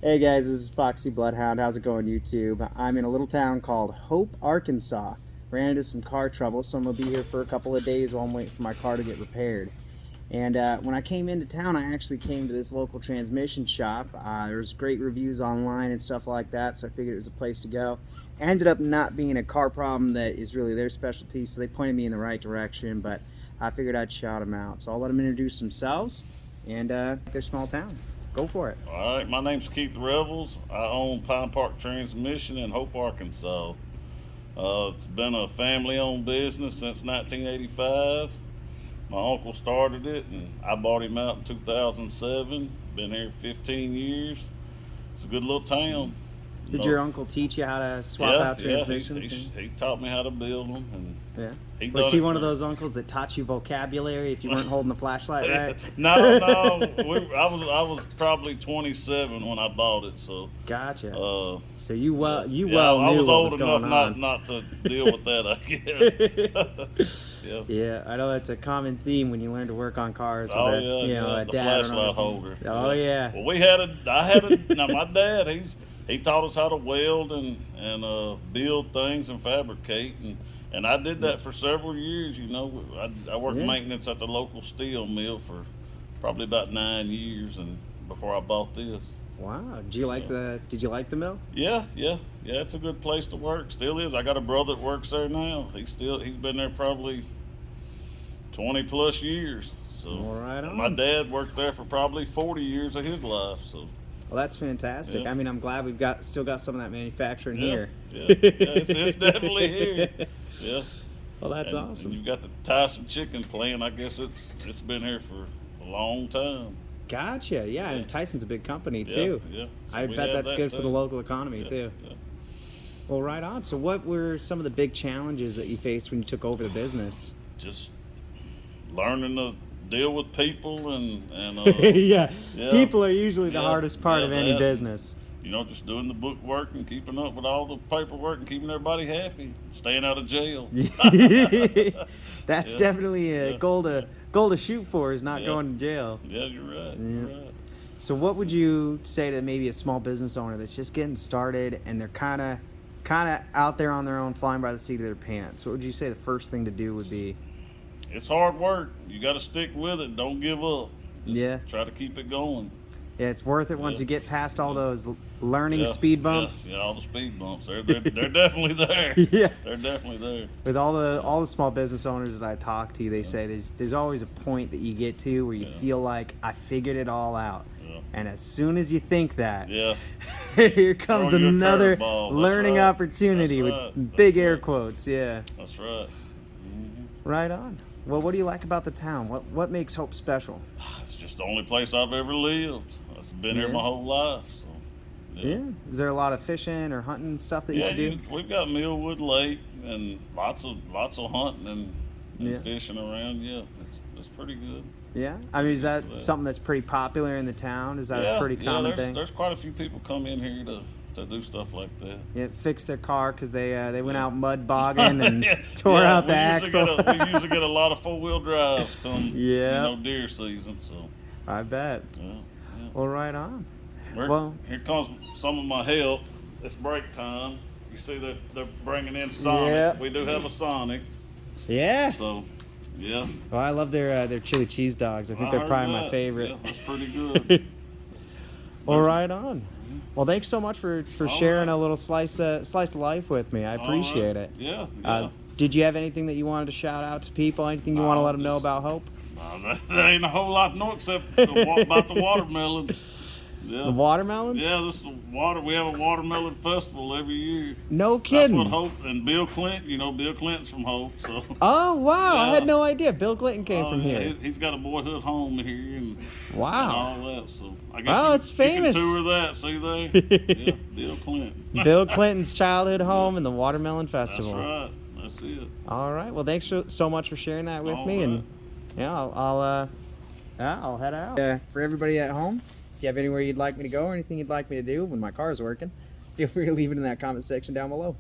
Hey guys, this is Foxy Bloodhound. How's it going, YouTube? I'm in a little town called Hope, Arkansas. Ran into some car trouble, so I'm going to be here for a couple of days while I'm waiting for my car to get repaired. And when I came into town, I actually came to this local transmission shop. There was great reviews online and stuff like that, so I figured it was a place to go. Ended up not being a car problem that is really their specialty, so they pointed me in the right direction, but I figured I'd shout them out. So I'll let them introduce themselves and their small town. Go for it. All right, my name's Keith Revels. I own Pine Park Transmission in Hope, Arkansas. It's been a family-owned business since 1985. My uncle started it, and I bought him out in 2007. Been here 15 years. It's a good little town. Did your uncle teach you how to swap out transmissions? He taught me how to build them. And was he one of those uncles that taught you vocabulary if you weren't holding the flashlight right? No. I was probably 27 when I bought it. So gotcha. So you well knew I was old enough not to deal with that, I guess. Yeah, I know that's a common theme when you learn to work on cars. With the dad flashlight holder. Oh yeah. Well, now my dad, he taught us how to weld and build things and fabricate, and I did that for several years. You know, I worked maintenance at the local steel mill for probably about 9 years, and before I bought this. Wow. Did you like the mill? Yeah. It's a good place to work. Still is. I got a brother that works there now. He's been there probably 20 plus years. So right on. My dad worked there for probably 40 years of his life. So. Well, that's fantastic. I mean, I'm glad we've still got some of that manufacturing here. It's definitely here. Yeah. Well, that's awesome. And you've got the Tyson chicken plant. I guess it's been here for a long time. Gotcha. Yeah, and Tyson's a big company too. Yeah. So I bet that's good for the local economy too. Yeah. Well, right on. So, what were some of the big challenges that you faced when you took over the business? Just learning to deal with people and people are usually the hardest part of any business. You know, just doing the book work and keeping up with all the paperwork and keeping everybody happy, staying out of jail. That's definitely a goal to shoot for, is not going to jail. Yeah, you're right. You're right. So what would you say to maybe a small business owner that's just getting started and they're kind of out there on their own, flying by the seat of their pants? What would you say the first thing to do would be? It's hard work. You got to stick with it. Don't give up. Just try to keep it going. Yeah, it's worth it once you get past all those learning speed bumps. Yeah, all the speed bumps. They're definitely there. They're definitely there. With all the small business owners that I talk to, they say there's always a point that you get to where you feel like I figured it all out. And as soon as you think that, here comes another learning opportunity with big air quotes. Yeah. That's right. Right on. Well, what do you like about the town? What makes Hope special? It's just the only place I've ever lived. I've been here my whole life. So, Is there a lot of fishing or hunting stuff that you can do? We've got Millwood Lake and lots of hunting and fishing around. Yeah, it's pretty good. Yeah, I mean, is that something that's pretty popular in the town? Is that a pretty common thing? There's quite a few people come in here to do stuff like that. Yeah, fix their car because they went out mud bogging and tore out the axle. We usually get a lot of 4-wheel drives come deer season. So I bet. Yeah. Well, right on. Here comes some of my help. It's break time. You see that they're bringing in Sonic. Yeah. We do have a Sonic. Yeah. So. Yeah. Well, I love their chili cheese dogs. I think they're probably my favorite. Yeah, that's pretty good. Well, right on. Well, thanks so much for sharing a little slice of life with me. I appreciate it. Yeah. Did you have anything that you wanted to shout out to people? Anything you want to let them know about Hope? There ain't a whole lot to know except about the watermelons. Yeah. The watermelons? Yeah, this is we have a watermelon festival every year. No kidding. That's what Hope and Bill Clinton. Bill Clinton's from Hope. So. Oh wow! I had no idea. Bill Clinton came from here. He's got a boyhood home here and wow. And all that. So I guess it's famous. You can tour that. See there? Yeah, Bill Clinton. Bill Clinton's childhood home and the watermelon festival. That's right. That's it. All right. Well, thanks so much for sharing that with me, and I'll head out. For everybody at home. If you have anywhere you'd like me to go or anything you'd like me to do when my car's working, feel free to leave it in that comment section down below.